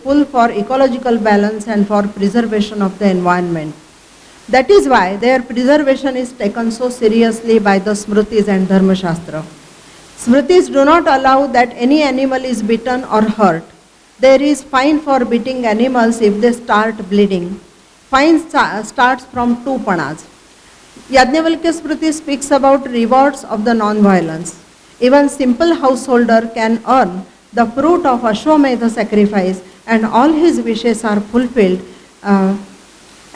pull for ecological balance and for preservation of the environment. That is why their preservation is taken so seriously by the Smritis and Dharma Shastra. Smritis do not allow that any animal is bitten or hurt. There is fine for beating animals if they start bleeding. Fine starts from 2 panas. Yajnavalkya Smriti speaks about rewards of the non-violence. Even simple householder can earn the fruit of Ashwamedha sacrifice and all his wishes are fulfilled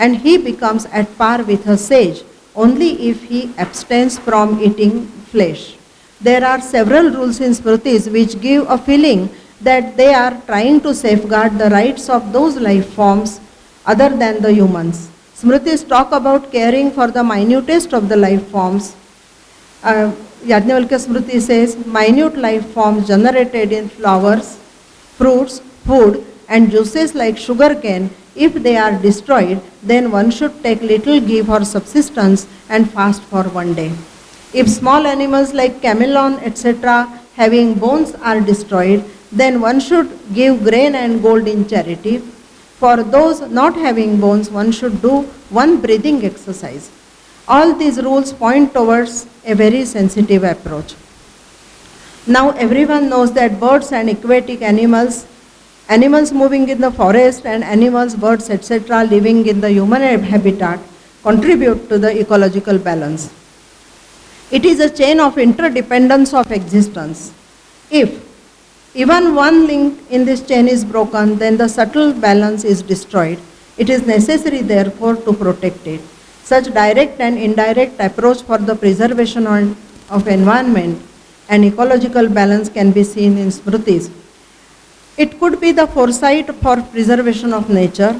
and he becomes at par with a sage only if he abstains from eating flesh. There are several rules in Smritis which give a feeling that they are trying to safeguard the rights of those life forms other than the humans. Smritis talk about caring for the minutest of the life forms. Yajnavalkya Smriti says, minute life forms generated in flowers, fruits, food and juices like sugar cane, if they are destroyed, then one should take little ghee for subsistence and fast for 1 day. If small animals like chameleon, etc., having bones are destroyed, then one should give grain and gold in charity. For those not having bones, one should do 1 breathing exercise. All these rules point towards a very sensitive approach. Now everyone knows that birds and aquatic animals, animals moving in the forest and animals, birds, etc. living in the human habitat contribute to the ecological balance. It is a chain of interdependence of existence. If even one link in this chain is broken, then the subtle balance is destroyed. It is necessary therefore to protect it. Such direct and indirect approach for the preservation of environment and ecological balance can be seen in Smritis. It could be the foresight for preservation of nature,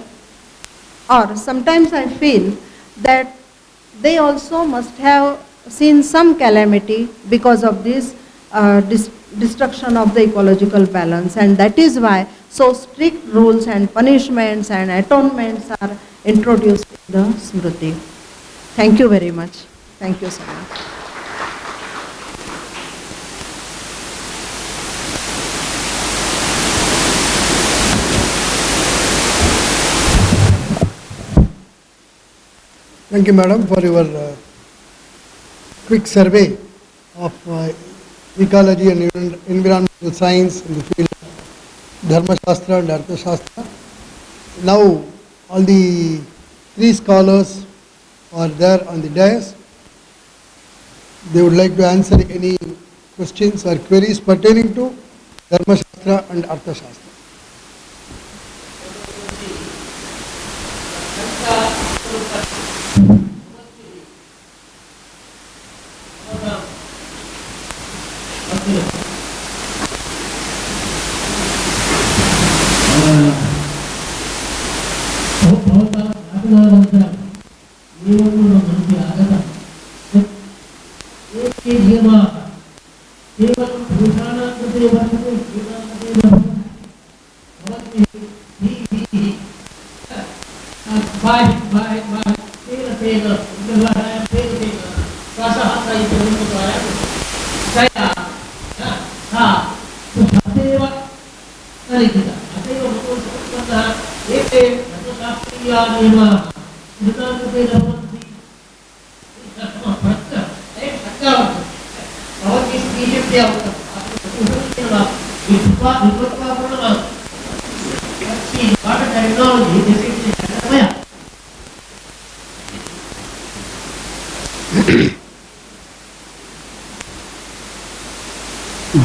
or sometimes I feel that they also must have seen some calamity because of this destruction of the ecological balance, and that is why so strict rules and punishments and atonements are introduced in the Smriti. Thank you very much. Thank you so much. Thank you, madam, for your quick survey of ecology and environmental science in the field of Dharma Shastra and Artha Shastra. Now, all the 3 scholars are there on the dais. They would like to answer any questions or queries pertaining to Dharma Shastra and Artha Shastra.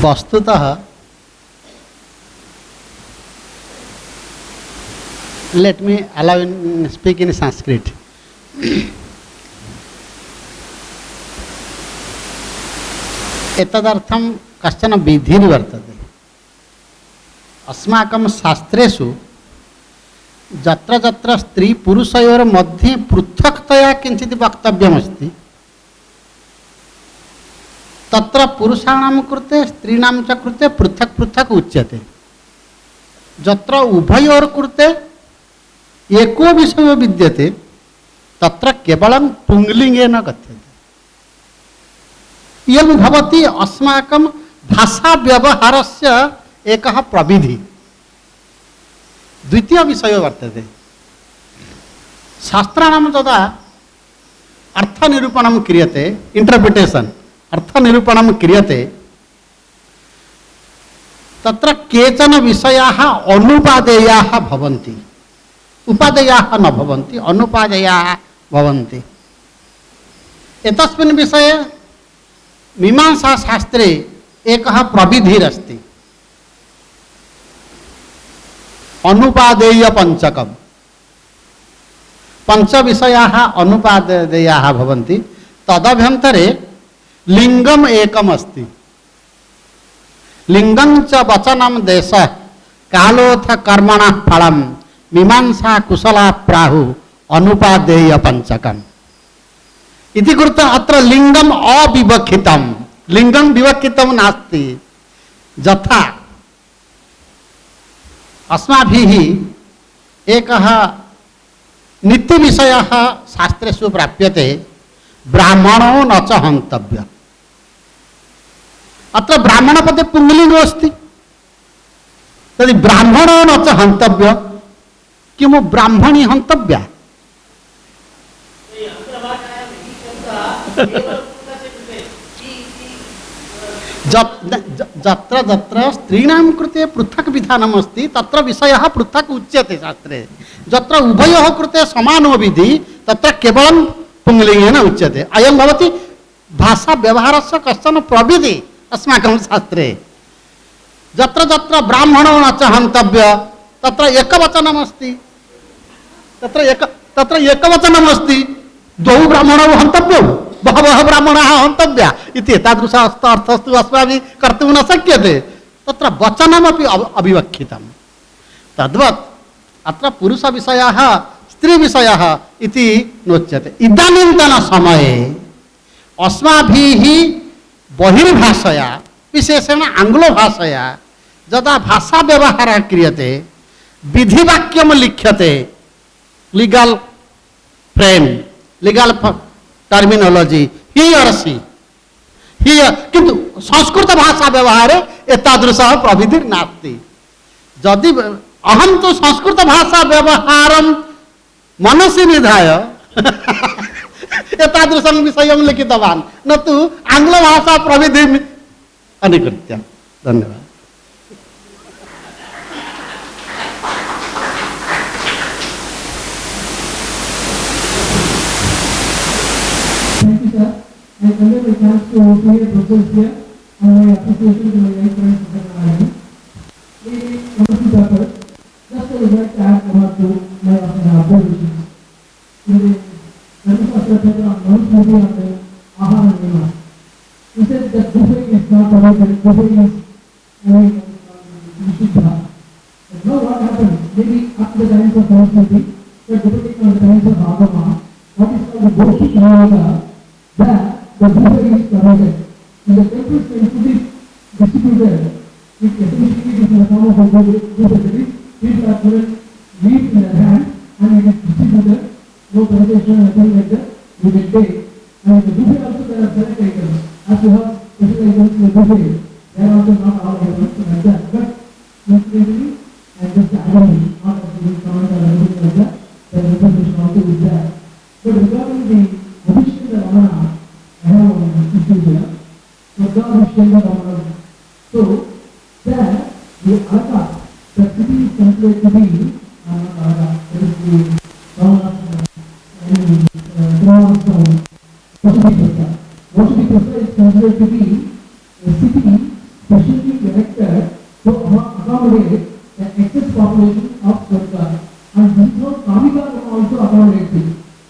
वस्तुतः let me allow in speak in Sanskrit. एतदर्थं कश्चन विधिः वर्तते. अस्माकं शास्त्रेषु जत्र जत्र स्त्री पुरुषयोर मध्ये पृथक्तया किंचित् वक्तव्यमस्ति तत्र पुरुषाणां कृते स्त्रीणां च कृते पृथक् पृथक् उच्यते. जत्र उभयोर कृते एको विषयो विद्यते तत्र केवलं पुंलिंगेन कथ्यते. इयं भवति अस्माकं भाषा व्यवहारस्य एकः प्रविधि. द्वितीय विषय वर्तते शास्त्राणां तदा अर्थनिरूपणं क्रियते इंटरप्रिटेशन अर्थनिरूपणं क्रियते तत्र केचन विषयाः अनुपादेयाः भवन्ति उपादेयाः न भवन्ति अनुपादेयाः भवन्ति एतस्मिन् विषये मीमांसा शास्त्रे एकः प्रविधिरस्ति अनुपादेय पंचकम पंच विषयाः अनुपादेयाः भवन्ति तदभ्यन्तरे लिंगम एकम अस्ति लिंगं च वचनं देशः कालोऽथ कर्मणः फलं मीमांसा कुशला प्राहु अनुपादेय पंचकम इति कृत्वा अत्र लिंगम अविवक्षितम लिंगम विवक्षितम नास्ति यथा अस्माभिः एकः नित्य विषयः शास्त्रेषु प्राप्यते ब्राह्मणो न च हन्तव्य अत्र ब्राह्मणपदे पुंलिङ्गो अस्ति तर्हि ब्राह्मणो न च हन्तव्य किमु ब्राह्मणी हन्तव्या जत्र जत्र स्त्रीणां कृते पृथक् विधानम् अस्ति तत्र विषयः पृथक् उच्यते शास्त्रे जत्र उभयोः कृते समानो विधि तत्र केवलं पुंलिङ्गेन उच्यते अयं भवति भाषा व्यवहारस्य कश्चन प्रविधि अस्माकं शास्त्रे जत्र जत्र ब्राह्मणो न च हन्तव्य तत्र एकवचनम् अस्ति तत्र एकवचनम् अस्ति द्वौ ब्राह्मणौ हन्तव्यौ बहवः ब्राह्मणाः हन्तव्या इति एतादृश अर्थस्तु अस्माभिः कर्तुं न शक्यते तत्र वचनमपि अविवक्षितं तद्वत् अत्र पुरुषविषयः स्त्रीविषयः इति नोच्यते इदानीन्तन समये अस्माभिः बहिर्भाषया विशेषेण आङ्ग्लभाषया यदा भाषा व्यवहारः क्रियते विधिवाक्यं लिख्यते लीगल फ्रेम लीगल टर्मिनोलॉजी ही और सी ही किंतु संस्कृत भाषा व्यवहारे एतादृशः प्रविधिर् नास्ति यदि अहं तो संस्कृत भाषा व्यवहारं मनसि निधाय एतादृशं विषयं लिखितवान् न तु आङ्ग्लभाषा प्रविधिम् अनुकृत्य धन्यवादः Thank you, sir. I convey my thanks to senior professors here and my appreciation to my young friends, Professor Narayan. Ladies, wonderful papers. Just I would like to add one or two my observations. In the Dharmashastra paper on Manusmriti on the Ahara and Nima, he said that buffet is not permitted, buffet is Nishiddha. But now what happens? Maybe up to the times of Manusmriti, but depending on the times of Agama, what is called the Boshi Namaga, that the buffet is permitted. In the temples, when food is distributed, it essentially is in the form of a buffet. People are given meat in their hand and it is distributed, no presentation, nothing like that, you get paid. And in the buffet also there are select items. As you have special items in the buffet, there are also not all items like that. But incidentally, and just adding, not actually comment or anything like that, the information also is there. But regarding the Abhishek Ramana, I have one issue here. Abhishek Ramana. So, there, the Alaka, the city is considered to be that is the Ramana and Vasudev is considered to be a city specially erected to accommodate the excess population of Swarga. And this is what Kamika also accommodates it.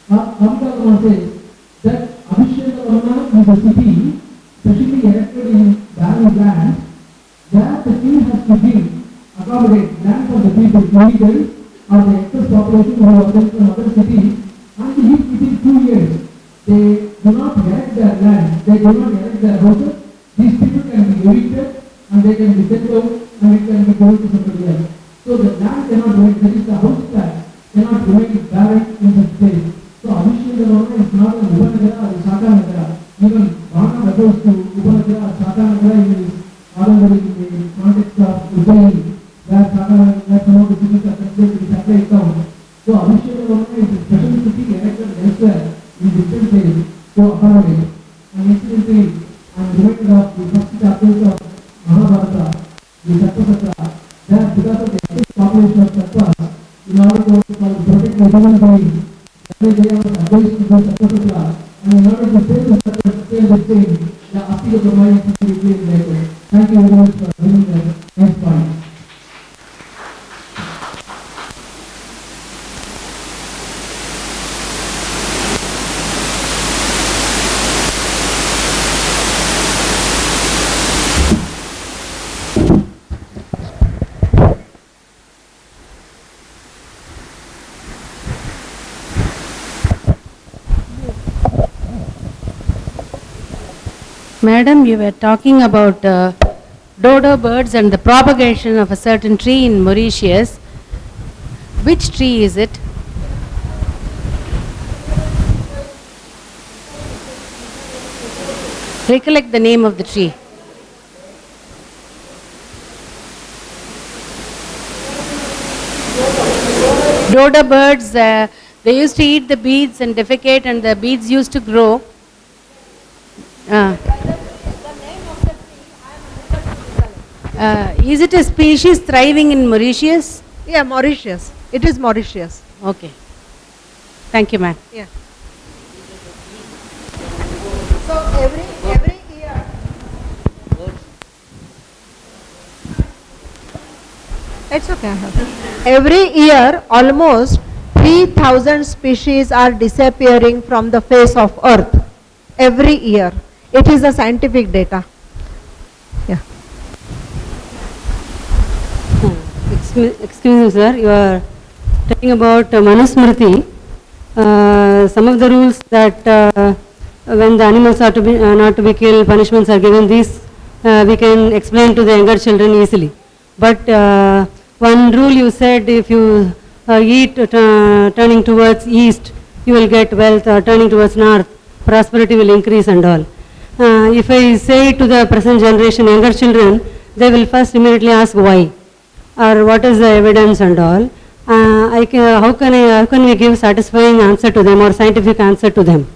Kamika says that Abhishek is a city specially erected in barren land where the king has to give accommodate land for the people, illegals or the excess population who are sent from other cities, and if within 2 years they do not erect their land, they do not erect their houses, these people can be evicted and they can be sent out and it can be given to somebody else. So the land cannot remain, that is the house tax cannot remain barren in such place. So Abhishek is not an Upanagara or Shaka Nagara. Even Bhana refers to Upanagara or Shaka Nagara in his Adamari in the context of Ujjaini. where some of the cities are considered to be separate towns. So Abhishek government is special city erected elsewhere in different states to accommodate. And incidentally, I am reminded of the first chapters of Mahabharata, the Sattva, that because of the ethnic population of Sattva, in order to protect the human being, they was advised to go Sattva, and in order to save the Sattva, stay the same, the Asti of the mind is to be created. Thank you very much for bringing that next point. Madam, you were talking about dodo birds and the propagation of a certain tree in Mauritius. Which tree is it? Recollect the name of the tree. Dodo birds, they used to eat the beads and defecate, and the beads used to grow. Is it a species thriving in Mauritius? Yeah, Mauritius. It is Mauritius. Okay. Thank you, ma'am. Yeah. So every year. It's okay. Every year, almost 3,000 species are disappearing from the face of Earth. Every year. It is a scientific data. Yeah. Excuse me, sir. You are talking about Manusmriti. Some of the rules that when the animals are to be not to be killed, punishments are given. These we can explain to the younger children easily. But one rule you said, if you eat turning towards east, you will get wealth. Turning towards north, prosperity will increase and all. If I say to the present generation, younger children, they will first immediately ask why, or what is the evidence and all. How can we give satisfying answer to them or scientific answer to them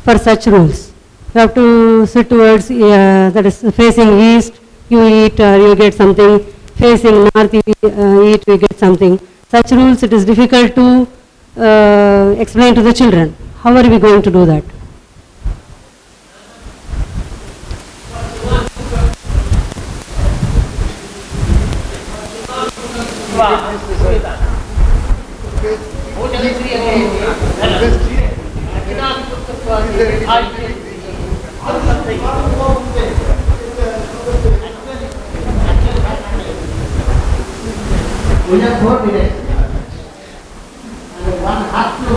for such rules? You have to sit towards, that is facing east, you eat, you get something. Facing north, you eat, you get something. Such rules, it is difficult to explain to the children. How are we going to do that? We have 4 directions, and one has to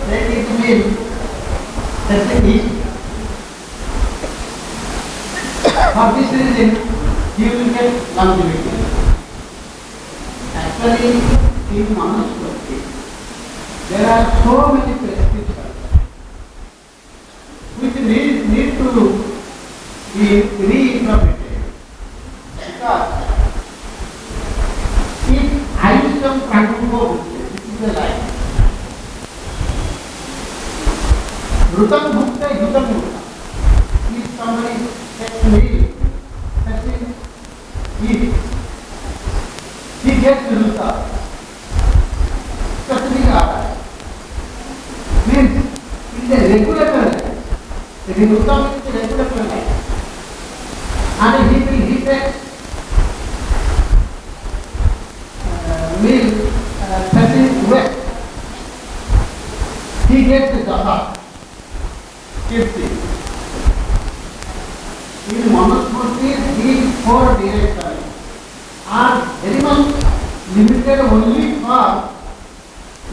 take it to mean testing east. For this reason, you will get longevity. Actually, in Manusmriti, there are so many prescriptions which need to be reinterpreted, because if I become practical, this is the line. Rutam bhukta, yutam bhukta. If somebody takes me, he gets ruta. Means in the regular life, the rutam is the regular life. And he takes will facing west, he gets the dasa, Kirti. In Manusmriti, these 4 directions are very much limited only for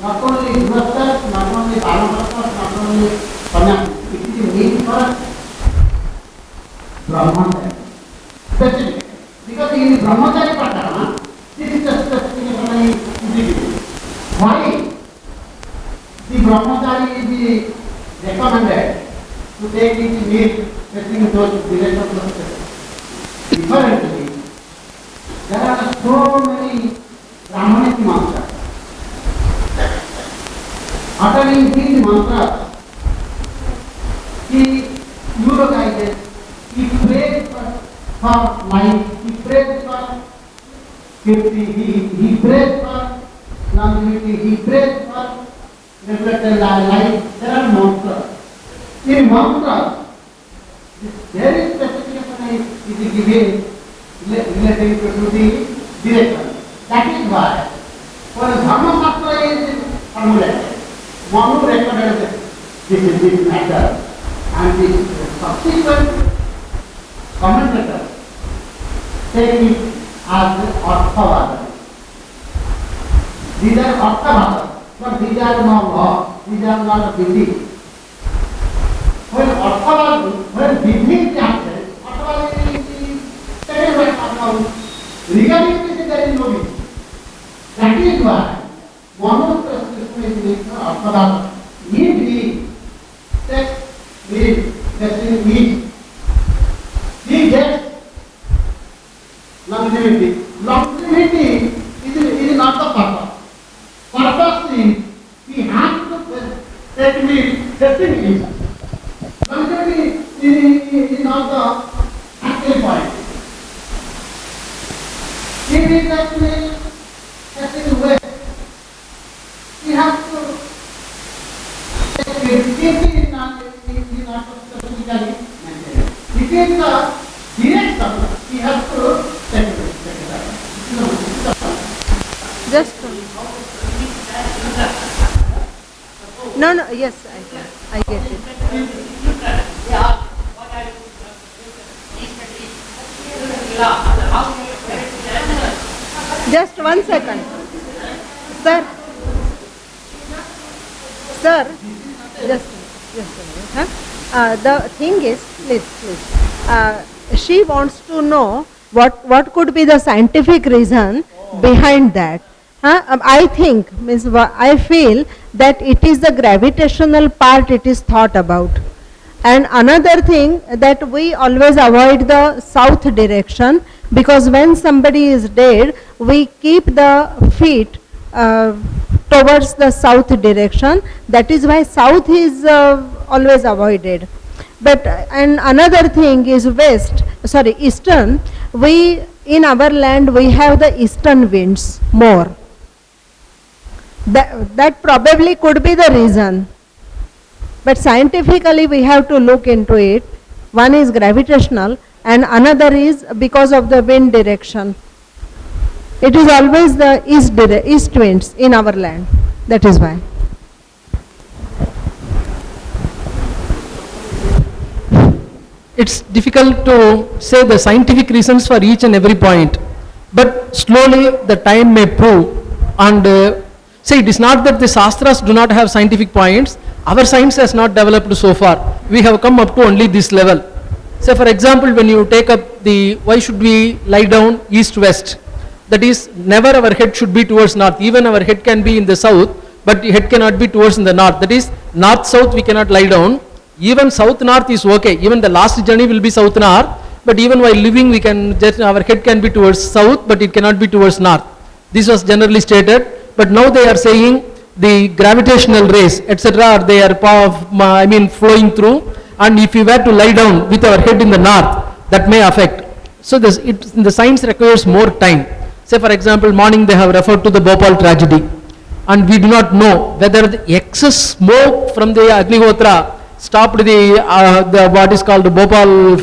not only Grihasthas, not only Dhanapasthas, not only Sannyasas. It is meant for Brahmacharya. Specifically, because in Brahmacharya Patana, this is the specific individual. Why the brahmachari is recommended to take it meat, taking those directions? Differently, there are so many uttering these mantras, he eulogizes, he prays for life, he prays for purity, he prays for longevity, he prays for reflected life. There are mantras. In mantras, very specification is given relating to the direction. That is why when Dharma Shastra is formulated, Manu recorded this matter, and the subsequent commentators take it as Arthavada. These are Arthavada, but these are not law, these are not belief. When Arthavada, when Vidhi is absent, Arthavada is the second one account. Regarding this, there is no belief. That is why Manu prescription is Arthavada. If he takes he gets longevity. Longevity is not the purpose. Purpose is he has to take me testing himself. Longevity is not the actual point. If he takes me testing away, he has to take it. If he is not specifically maintained. If it is the direction, he has to take it. Just no, yes, I get it. Just 1 second. Sir, just a minute. Huh? The thing is, please. She wants to know what could be the scientific reason behind that. I think, I feel that it is the gravitational part it is thought about. And another thing that we always avoid the south direction, because when somebody is dead, we keep the feet towards the south direction. That is why south is always avoided. But and another thing is eastern. We in our land we have the eastern winds more. That probably could be the reason. But scientifically we have to look into it. One is gravitational and another is because of the wind direction. It is always the east winds in our land. That is why. It's difficult to say the scientific reasons for each and every point, but slowly the time may prove. And see, it is not that the Shastras do not have scientific points. Our science has not developed so far. We have come up to only this level. Say for example, when you take up the why should we lie down east-west, that is, never our head should be towards north. Even our head can be in the south, but the head cannot be towards in the north. That is, north-south we cannot lie down. Even south-north is okay. Even the last journey will be south-north, but even while living we can just, our head can be towards south, but it cannot be towards north. This was generally stated, but now they are saying the gravitational rays, etc., they are flowing through, and if we were to lie down with our head in the north, that may affect. So the science requires more time. Say for example, morning they have referred to the Bhopal tragedy, and we do not know whether the excess smoke from the Agnihotra stopped the what is called Bhopal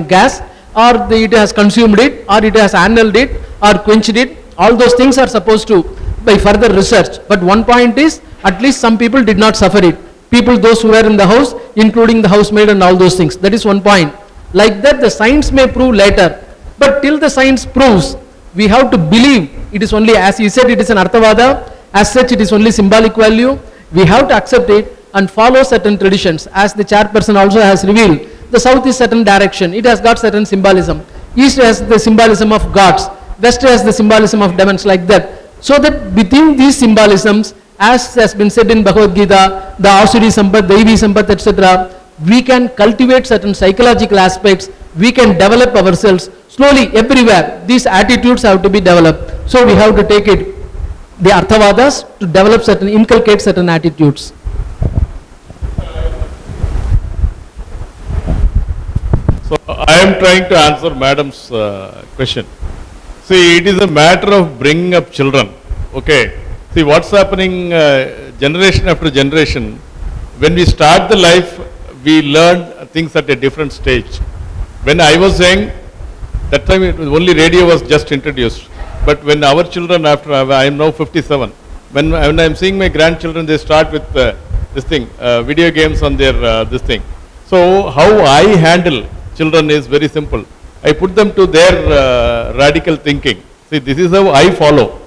gas, or it has consumed it, or it has annulled it, or quenched it. All those things are supposed to by further research. But one point is, at least some people did not suffer it. People, those who were in the house, including the housemaid and all those things. That is one point. Like that, the science may prove later. But till the science proves, we have to believe it is only, as he said, it is an Arthavada. As such, it is only symbolic value. We have to accept it and follow certain traditions. As the chairperson also has revealed, the south is certain direction. It has got certain symbolism. East has the symbolism of gods. West has the symbolism of demons, like that. So that within these symbolisms, as has been said in Bhagavad Gita, the Asuri Sampat, Daivi Sampat, etc., we can cultivate certain psychological aspects, we can develop ourselves slowly everywhere. These attitudes have to be developed. So we have to take it, the Arthavadas, to develop certain, inculcate certain attitudes. am trying to answer madam's question. See, it is a matter of bringing up children. Okay. See, what's happening generation after generation. When we start the life, we learn things at a different stage. When I was saying, that time it was only radio was just introduced. But when our children, after I am now 57, when I am seeing my grandchildren, they start with this thing, video games on their this thing. So how I handle children is very simple. I put them to their radical thinking. See, this is how I follow.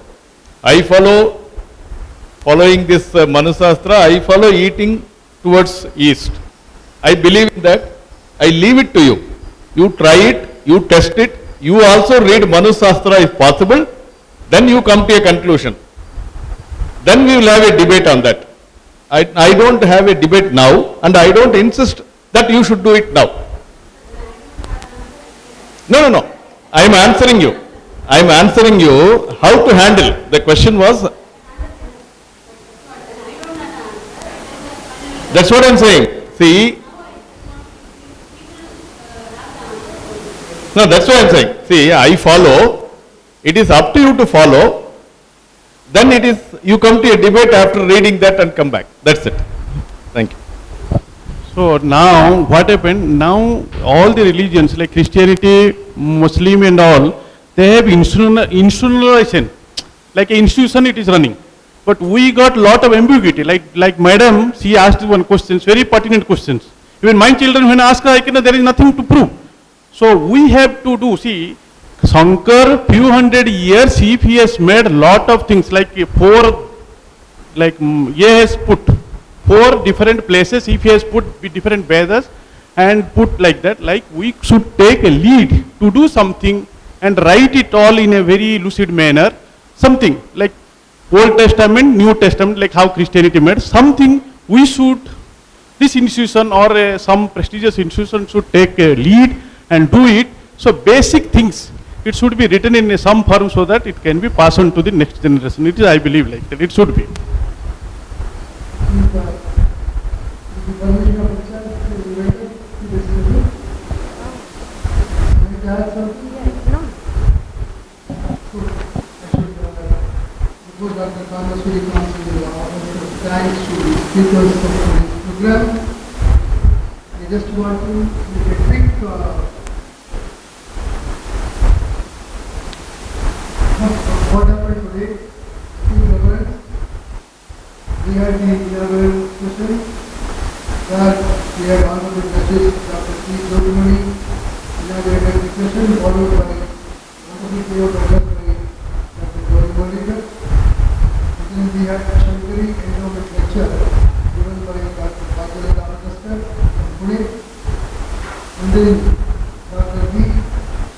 I follow, following this Manusastra, I follow eating towards east. I believe in that. I leave it to you. You try it, you test it, you also read Manusastra if possible, then you come to a conclusion. Then we will have a debate on that. I don't have a debate now, and I don't insist that you should do it now. No. I am answering you. I am answering you how to handle. The question was, that's what I am saying. See, no, that's what I am saying. See, I follow. It is up to you to follow. Then it is, you come to a debate after reading that and come back. That's it. Thank you. So now what happened, now all the religions like Christianity, Muslim and all, they have institutionalization, like an institution it is running. But we got lot of ambiguity, like madam, she asked one question, very pertinent questions. Even my children when I ask her, there is nothing to prove. So we have to do, see, Shankar, few hundred years, if he has made lot of things like four, like he has put 4 different places, if he has put different Vedas and put like that, like we should take a lead to do something and write it all in a very lucid manner, something like Old Testament, New Testament, like how Christianity made, something we should, this institution or some prestigious institution should take a lead and do it. So basic things, it should be written in some form so that it can be passed on to the next generation. It is, I believe, like that. It should be. With the permission of itself, to the writer, to the citizen. Like that, sir? Good. I should, before Dr. Kamasuri comes in the office, thanks to the speakers for this program. I just want to make a quick what happened today, two reverends. We had the inaugural session where we had honorable Justice Dr. C. Jyotimani inaugurated the session, followed by honorable Theo Douglas by Dr. Gauri Molekar. And then we had Shankari endowment lecture given by Dr. Bajale Ramakasper from Pune. And then Dr. V.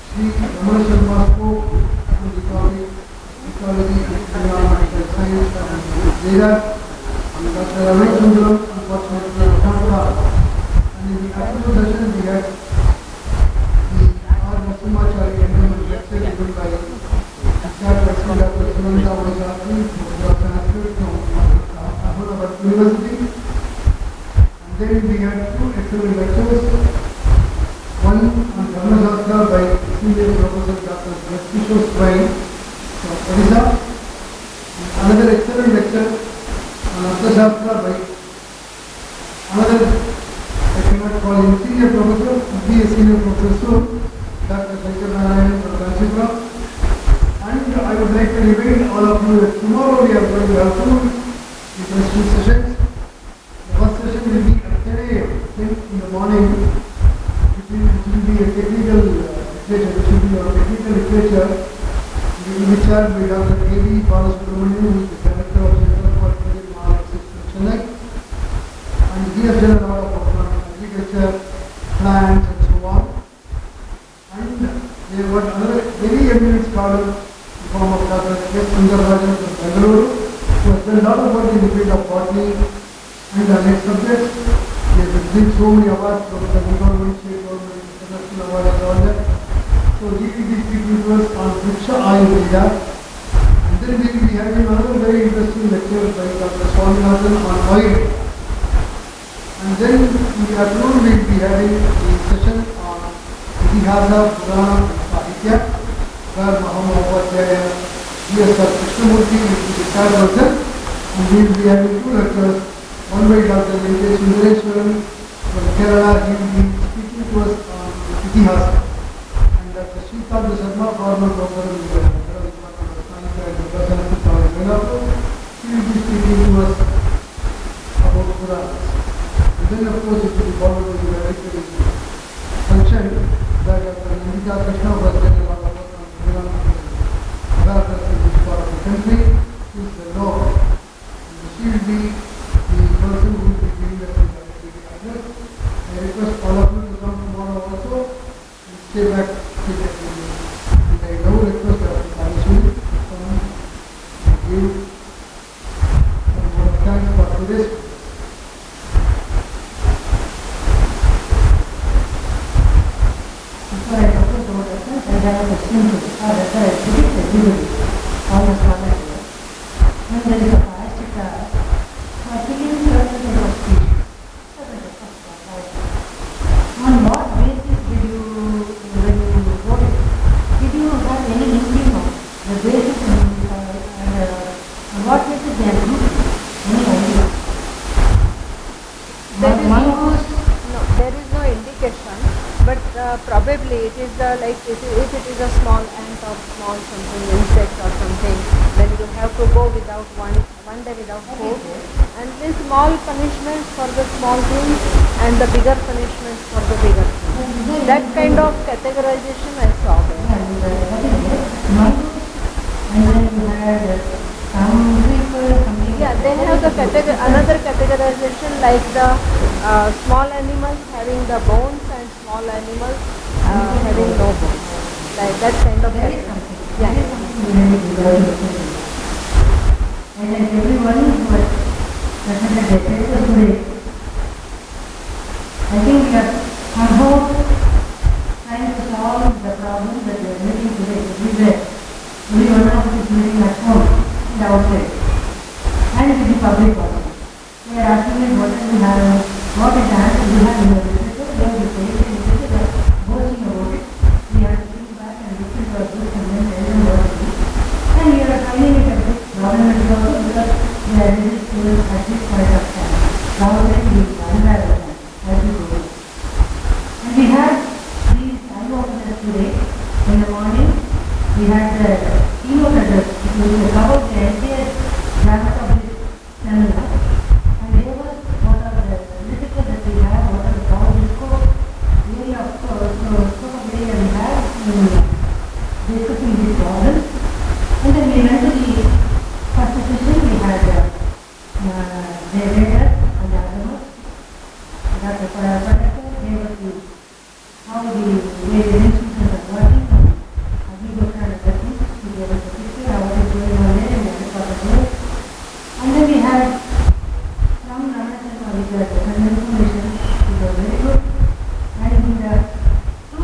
Sri Ramana Sharma spoke on the topic ecology, environmental science and data. Dr. Ravi Sundaram, unfortunately, and in the afternoon session we had the R. Narasimhachari endowment lecture given by Dr. Sunanda Vaishakhi from Sanskrit from Ahmedabad University. And then we had 2 excellent lectures, one on Dharmasastra by Senior Professor Dr. Kishore Swain from Odisha, and another excellent lecture Arthashastra by another, I cannot call him senior professor, be a senior professor, Dr. Shankar Narayan from Kanchipura. And I would like to remind all of you that tomorrow we are going to have 2 interesting sessions. The first session will be at 10 a.m. 10 in the morning, which will be a technical literature, which will be our technical literature, which are by Dr. A.B. Balasubramanian, who is the director of Center for Chennai, and he has done a lot of agriculture, plants and so on. And they have got another very eminent scholar in the form of Dr. S. Sundararajan from Bengaluru, who has done a lot of work in the field of botany and the next subjects. He has received so many awards from the central government, state government, international awards and all that. So he will be speaking to us on Vriksha Ayurveda. And then we will be having another very interesting lecture by Dr. Swaminathan on oil. And then in the afternoon we will be having a session on the Itihasa, Purana, Sahitya, Sir Mahamahopathyaya, G.S. Krishnamurti, which is the third version, and we will be having two lectures, one by Dr. Venkatesh Sundareswaran from Kerala. He will be speaking to us on Itihasa, and Dr. Srikanth Sharma, former professor in the Federal Department of Science and Representative College, Belapur, he will be speaking to us about Puranas. And then of course it will be followed by the very function that Dr. Nandita Krishna was doing a lot of work on environmental awareness in this part of the country. She is the law. And she will be the person who will be giving us the address. I request all of you to come tomorrow also and stay back to the meeting. And I now request Dr. Parashuri to come and give some more thanks for today's. Before I talk about reference, I have a question to refer to everybody, all the scholars here. When there is a plastic filling certain type of speech, on what basis did you, when you wrote it, did you have any inkling of the basis and what basis they are using? Any idea? There is no indication, but probably it is like if it is a small ant or small something insect or something, then you have to go without one day without food, and then small punishments for the small things and the bigger punishments for the bigger things. That kind of categorization I saw there. And then you had some people, something. Yeah, they have the another categorization like the small animals having the bones and small animals having no bones. Like that kind of There is something. Yeah. There is something really good. And then everyone who was presented their papers today, I think we are somehow trying to solve the problem that we are meeting today everywhere. Only one of us is meeting at home and outside. And it is public also. We are asking them what do you have, what is the answer you have in your literature, then you say it, and you say boasting about it. We have to think back and listen to our books and then tell them what to do. And we are finding it a bit problematic also because we are really students at this point of time. Government is unaware of that as we go. And we had these eye-openers today. In the morning, we had the keynote address, which covered the entire gamut of this seminar. And they were what are the literature that we have, what are the problems, area of scope of area we have in discussing these problems. And then we went to the first session, we had the data and the others. Dr. Padakar gave us how the various institutions are working and agriculture and other things. He gave us a picture of what is going on there and what is part of there. And then we had from Ramachandra, which was the information, it was very good. And two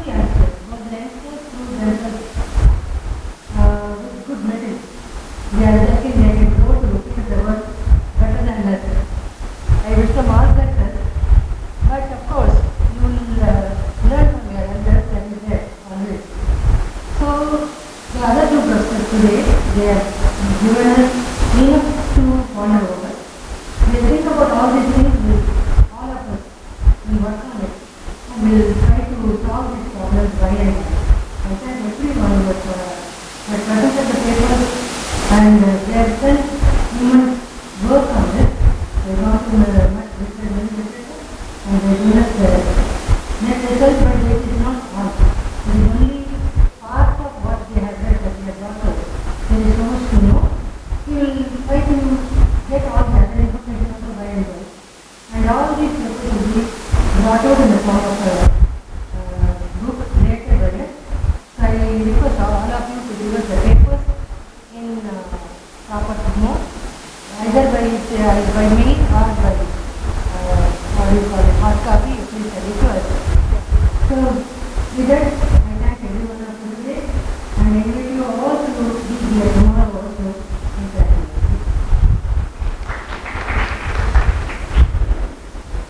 youngsters, both the youngsters through themselves with good methods. They are thinking they can go to look at the world better than us. I wish them all success. But of course, you will learn from your elders and you get always. So, the other two professors today, they have given us enough to ponder over. We think about all these things with all of us. We work on it. And we will try to solve these problems by and by. I thank everyone who has presented the papers and they have spent human work on this. They have gone to much different literature and they give us the net result, but it is not all. It is only part of what they have read that they have brought out. There is so much to know. We will try to get all the other information also by and by. And all these papers will be brought out in the form of a book related by us. So I request all of you to give us the papers in proper form, either by me or by what you call it, hard copy, you please send it to us. So with that, I